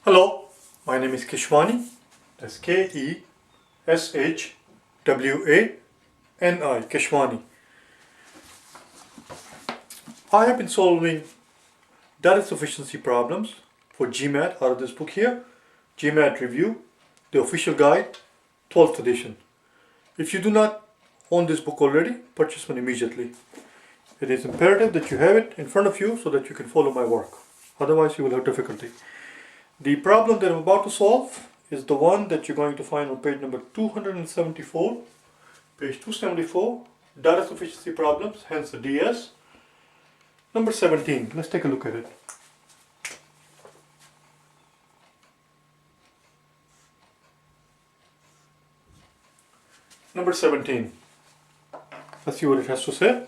Hello, my name is Keshwani. That's K-E-S-H-W-A-N-I, Keshwani. I have been solving data sufficiency problems for GMAT out of this book here, GMAT Review, the official guide, 12th edition. If you do not own this book already, purchase one immediately. It is imperative that you have it in front of you so that you can follow my work. Otherwise, you will have difficulty. The problem that I'm about to solve is the one that you're going to find on page number 274, page 274, data sufficiency problems, hence the DS. Number 17, let's take a look at it. Number 17, let's see what it has to say.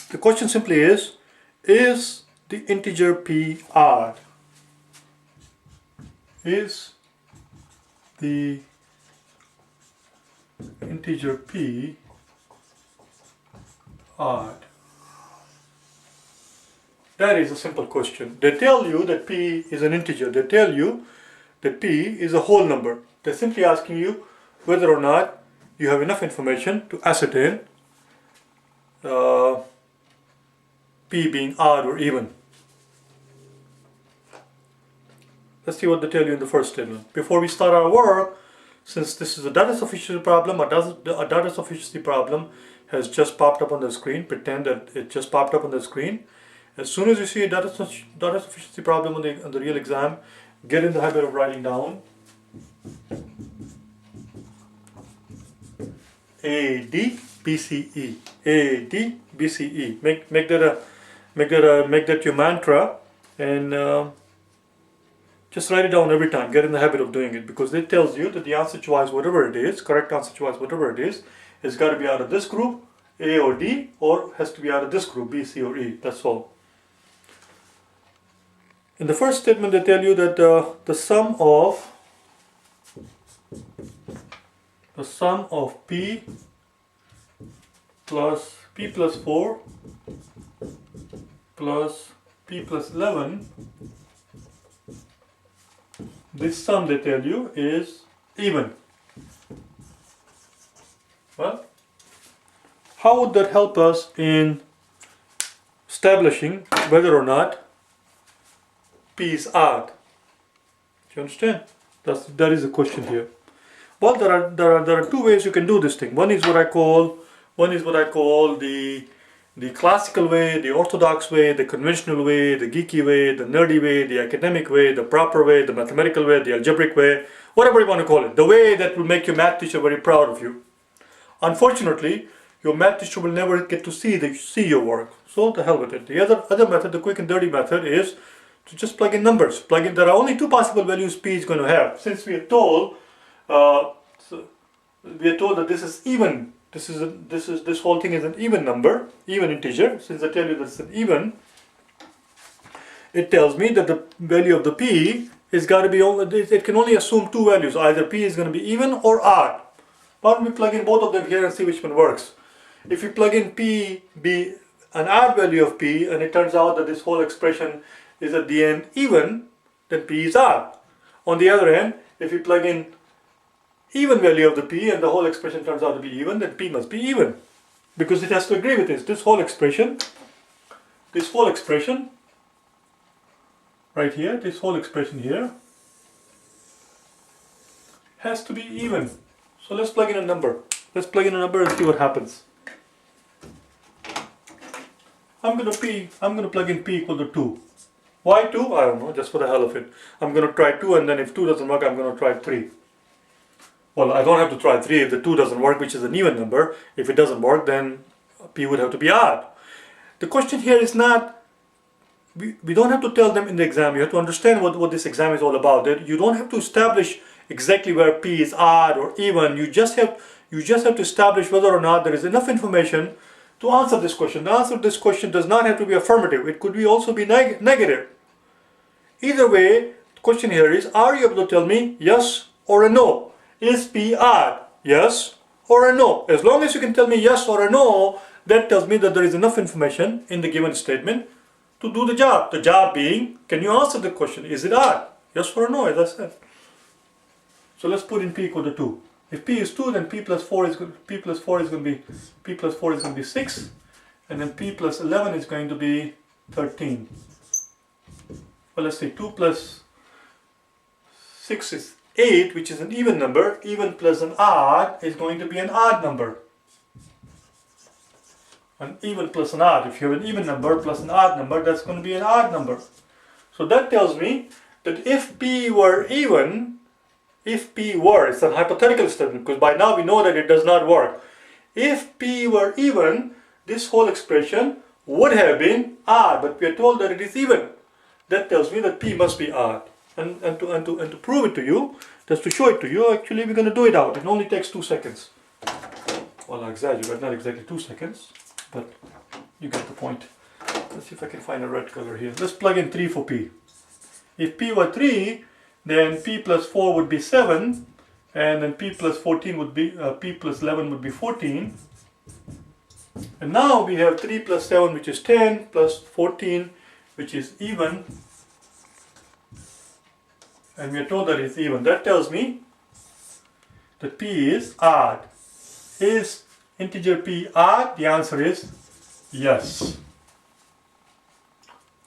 The question simply is the integer p odd? Is the integer p odd? That is a simple question. They tell you that p is an integer. They tell you that p is a whole number. They're simply asking you whether or not you have enough information to ascertain p being odd or even. Let's see what they tell you in the first statement. Before we start our work, since this is a data sufficiency problem, a data sufficiency problem has just popped up on the screen. Pretend that it just popped up on the screen. As soon as you see a data sufficiency problem on the real exam, get in the habit of writing down A-D-B-C-E. A-D-B-C-E. Make that your mantra, and just write it down every time. Get in the habit of doing it, because it tells you that the answer choice, whatever it is, correct answer choice, whatever it is, has got to be out of this group, A or D, or has to be out of this group, B, C, or E. That's all. In the first statement, they tell you that the sum of P plus 4 plus P plus 11, this sum, they tell you, is even. Well, how would that help us in establishing whether or not P is odd? Do you understand? That is the question here. Well, there are two ways you can do this thing. One is what I call the classical way, the orthodox way, the conventional way, the geeky way, the nerdy way, the academic way, the proper way, the mathematical way, the algebraic way, whatever you want to call it. The way that will make your math teacher very proud of you. Unfortunately, your math teacher will never get to see your work. So the hell with it. The other method, the quick and dirty method, is to just plug in numbers. There are only two possible values p is going to have. Since we are told that this is even. This whole thing is an even number, even integer. Since I tell you that it's an even, it tells me that the value of the p is got to be it can only assume two values. Either p is going to be even or odd. Why don't we plug in both of them here and see which one works? If you plug in p be an odd value of p, and it turns out that this whole expression is at the end even, then p is odd. On the other hand, if you plug in even value of the p and the whole expression turns out to be even, then p must be even, because it has to agree with this. This whole expression right here, this whole expression here has to be even. So let's plug in a number. Let's plug in a number and see what happens. I'm going to plug in p equal to 2. Why 2? I don't know, just for the hell of it. I'm going to try 2, and then if 2 doesn't work, I'm going to try 3. Well, I don't have to try 3 if the 2 doesn't work, which is an even number. If it doesn't work, then p would have to be odd. The question here is not, we don't have to tell them in the exam. You have to understand what this exam is all about. You don't have to establish exactly where p is odd or even. You just have to establish whether or not there is enough information to answer this question. The answer to this question does not have to be affirmative. It could also be negative. Either way, the question here is, are you able to tell me yes or a no? Is p odd? Yes or a no? As long as you can tell me yes or a no, that tells me that there is enough information in the given statement to do the job. The job being, can you answer the question? Is it odd? Yes or no, as I said. So let's put in p equal to 2. If p is 2, then p plus 4 is going to be 6, and then p plus 11 is going to be 13. Well, let's say 2 plus 6 is 8, which is an even number. Even plus an odd is going to be an odd number. An even plus an odd. If you have an even number plus an odd number, that's going to be an odd number. So that tells me that if p were even, it's a hypothetical statement, because by now we know that it does not work. If p were even, this whole expression would have been odd, but we are told that it is even. That tells me that p must be odd. And to prove it to you, just to show it to you, actually we're going to do it out. It only takes 2 seconds. Well, I exaggerate, not exactly 2 seconds, but you get the point. Let's see if I can find a red color here. Let's plug in 3 for p. If p were 3, then p plus 4 would be 7, and then p plus 14 would be, p plus 11 would be 14. And now we have 3 plus 7, which is 10, plus 14, which is even. And we are told that it's even. That tells me that p is odd. Is integer p odd? The answer is yes.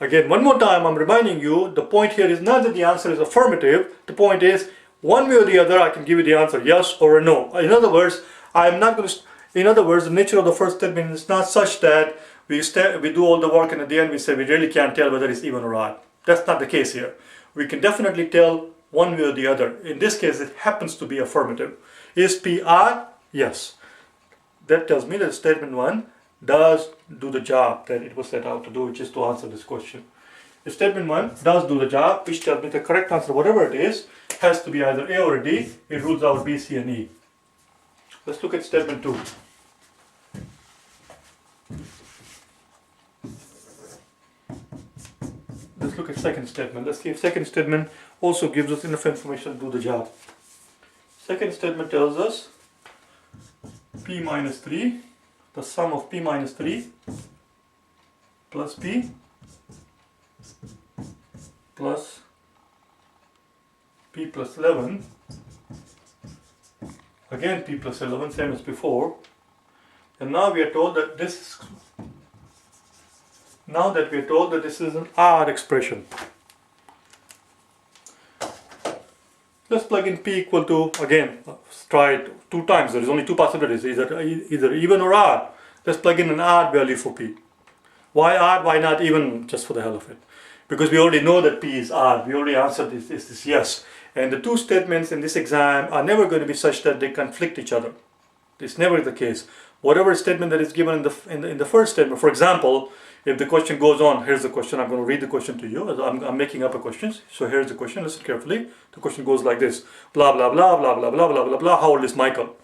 Again, one more time, I'm reminding you, the point here is not that the answer is affirmative. The point is, one way or the other, I can give you the answer yes or no. In other words, the nature of the first statement is not such that we do all the work and at the end we say we really can't tell whether it's even or odd. That's not the case here. We can definitely tell one way or the other. In this case, it happens to be affirmative. Is p odd? Yes. That tells me that statement 1 does do the job that it was set out to do, which is to answer this question. If statement 1 does do the job, which tells me the correct answer, whatever it is, has to be either A or a D. It rules out B, C, and E. Let's look at statement 2. Let's look at second statement. Let's see if second statement also gives us enough information to do the job. Second statement tells us p minus 3, the sum of p minus 3 plus p plus p plus 11, again p plus 11, same as before. And now we are told that this is an odd expression. Let's plug in p equal to, again, try it 2 times. There is only 2 possibilities, either even or odd. Let's plug in an odd value for p. Why odd? Why not even, just for the hell of it? Because we already know that p is odd. We already answered this yes. And the 2 statements in this exam are never going to be such that they conflict each other. It's never the case. Whatever statement that is given in the first statement, for example, if the question goes on, here's the question, I'm going to read the question to you. I'm making up a question. So here's the question, listen carefully. The question goes like this: blah blah blah blah blah blah blah blah blah. How old is Michael?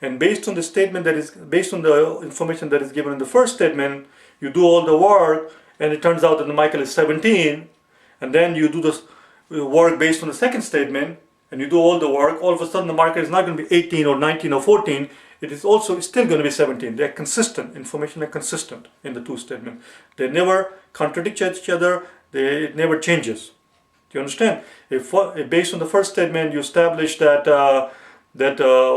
And based on the statement based on the information that is given in the first statement, you do all the work, and it turns out that Michael is 17. And then you do this work based on the second statement, and you do all the work. All of a sudden, the marker is not going to be 18 or 19 or 14. It is also still going to be 17. They are consistent. Information are consistent in the 2 statements. They never contradict each other. It never changes. Do you understand? If based on the first statement you establish that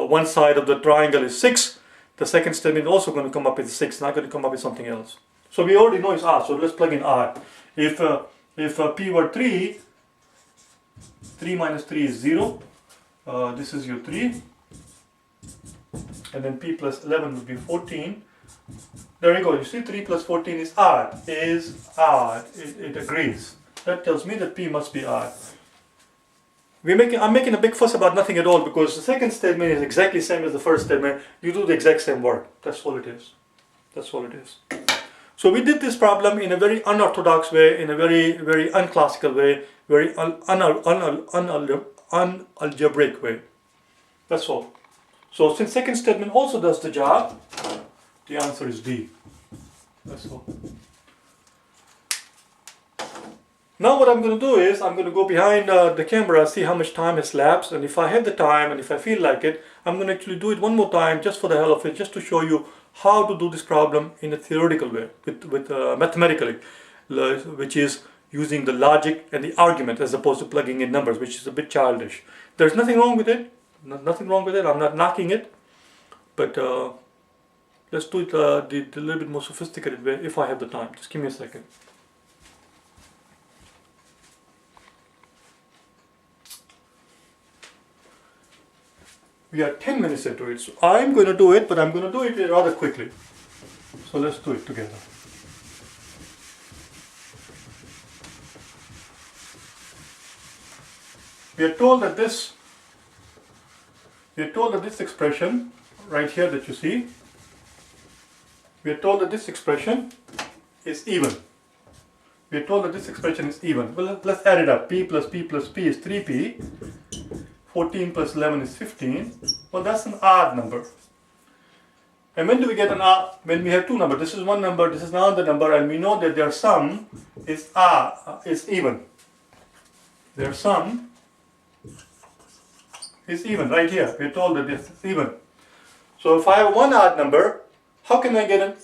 one side of the triangle is 6, the second statement is also going to come up with 6, not going to come up with something else. So we already know it's odd. So let's plug in odd. If p were 3, 3 minus 3 is 0. This is your 3. And then p plus 11 would be 14. There you go. You see, 3 plus 14 is odd. It agrees. That tells me that p must be odd. I'm making a big fuss about nothing at all, because the second statement is exactly the same as the first statement. You do the exact same work. That's all it is. That's all it is. So we did this problem in a very unorthodox way, in a very, very unclassical way, very unalgebraic way. That's all. So since second statement also does the job, the answer is D. That's all. Now what I'm going to do is, I'm going to go behind the camera, see how much time has lapsed, and if I have the time and if I feel like it, I'm going to actually do it one more time just for the hell of it, just to show you how to do this problem in a theoretical way, mathematically. which is using the logic and the argument as opposed to plugging in numbers, which is a bit childish. There's nothing wrong with it. Nothing wrong with it. I'm not knocking it, but let's do it the little bit more sophisticated way if I have the time. Just give me a second. We are 10 minutes into it, so I'm going to do it, but I'm going to do it rather quickly. So let's do it together. We are told that this expression right here that you see, we are told that this expression is even. We are told that this expression is even. Well, let's add it up. P plus P plus P is 3P. 14 plus 11 is 15. Well, that's an odd number. And when do we get an odd? When we have two numbers. This is one number, this is another number, and we know that their sum is even. Their sum is even right here. We're told that this is even. So if I have one odd number, how can I get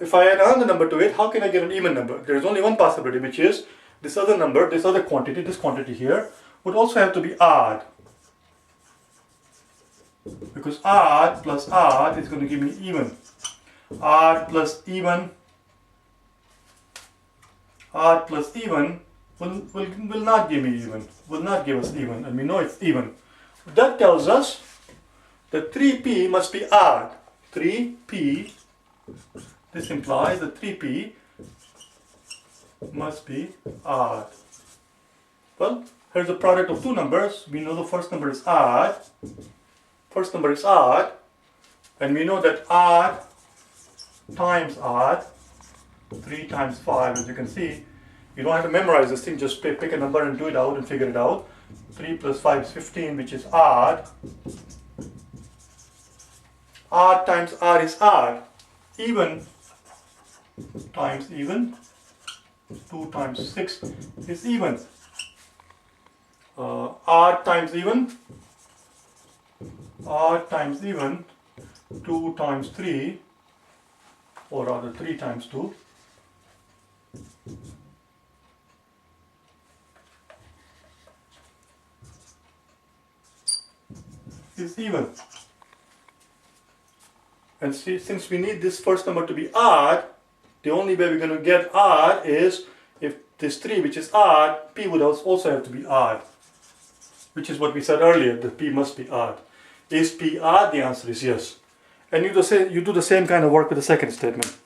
if I add another number to it, how can I get an even number? There is only one possibility, which is this other number, this other quantity, this quantity here, would also have to be odd. Because odd plus odd is going to give me even. Odd plus even will not give me even, will not give us even, and we know it's even. That tells us that 3p must be odd. 3p, this implies that 3p must be odd. Well, here's the product of two numbers. We know the first number is odd. First number is odd, and we know that odd times odd, 3 times 5, as you can see. You don't have to memorize this thing, just pick a number and do it out and figure it out. 3 plus 5 is 15, which is odd. Odd times odd is odd. Even times even, 2 times 6 is even. Odd times even, 2 times 3, or rather 3 times 2, is even. And see, since we need this first number to be odd, the only way we're going to get odd is if this 3, which is odd, p would also have to be odd, which is what we said earlier, that p must be odd. Is p odd? The answer is yes. And you do the same kind of work with the second statement.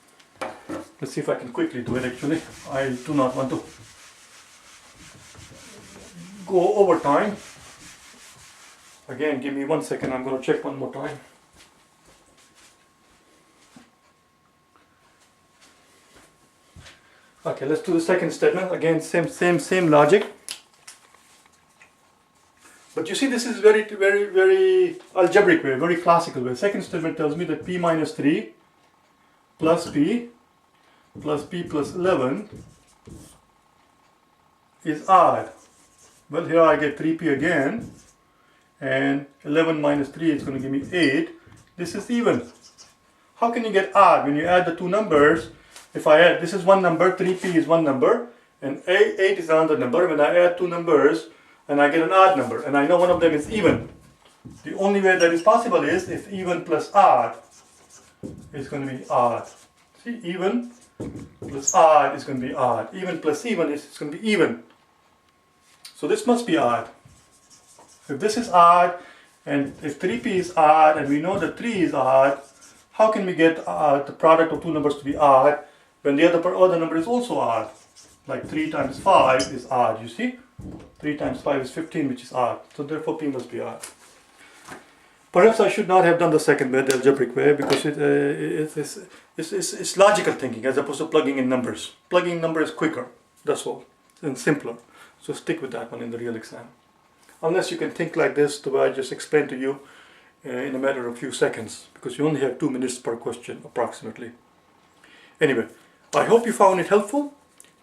Let's see if I can quickly do it actually. I do not want to go over time. Again, give me 1 second, I'm going to check one more time. Okay, let's do the second statement. Again, same logic. But you see, this is very algebraic way, very classical way. Second statement tells me that p minus 3 plus p plus 11 is odd. Well, here I get 3p again, and 11 minus 3 is going to give me 8. This is even. How can you get odd when you add the two numbers? If I add, this is one number, 3p is one number, and 8 is another number. When I add two numbers, and I get an odd number, and I know one of them is even. The only way that is possible is if even plus odd is going to be odd. See, even plus odd is going to be odd. Even plus even is going to be even. So this must be odd. If this is odd, and if 3p is odd, and we know that 3 is odd, how can we get the product of two numbers to be odd when the other number is also odd? Like 3 times 5 is odd, you see? 3 times 5 is 15, which is odd. So therefore p must be odd. Perhaps I should not have done the second way, the algebraic way, because it's logical thinking as opposed to plugging in numbers. Plugging in numbers is quicker, that's all, and simpler. So stick with that one in the real exam. Unless you can think like this, the way I just explained to you in a matter of a few seconds, because you only have 2 minutes per question approximately. Anyway, I hope you found it helpful.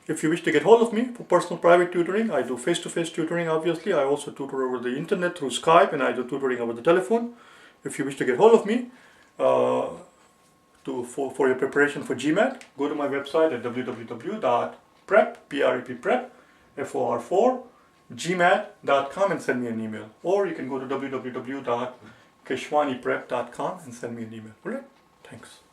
If you wish to get hold of me for personal private tutoring, I do face-to-face tutoring obviously. I also tutor over the internet through Skype, and I do tutoring over the telephone. If you wish to get hold of me for your preparation for GMAT, go to my website at www.tutor.com. prep, P-R-E-P prep, F-O-R-4, gmat.com and send me an email. Or you can go to www.keshwaniprep.com and send me an email. Alright? Thanks.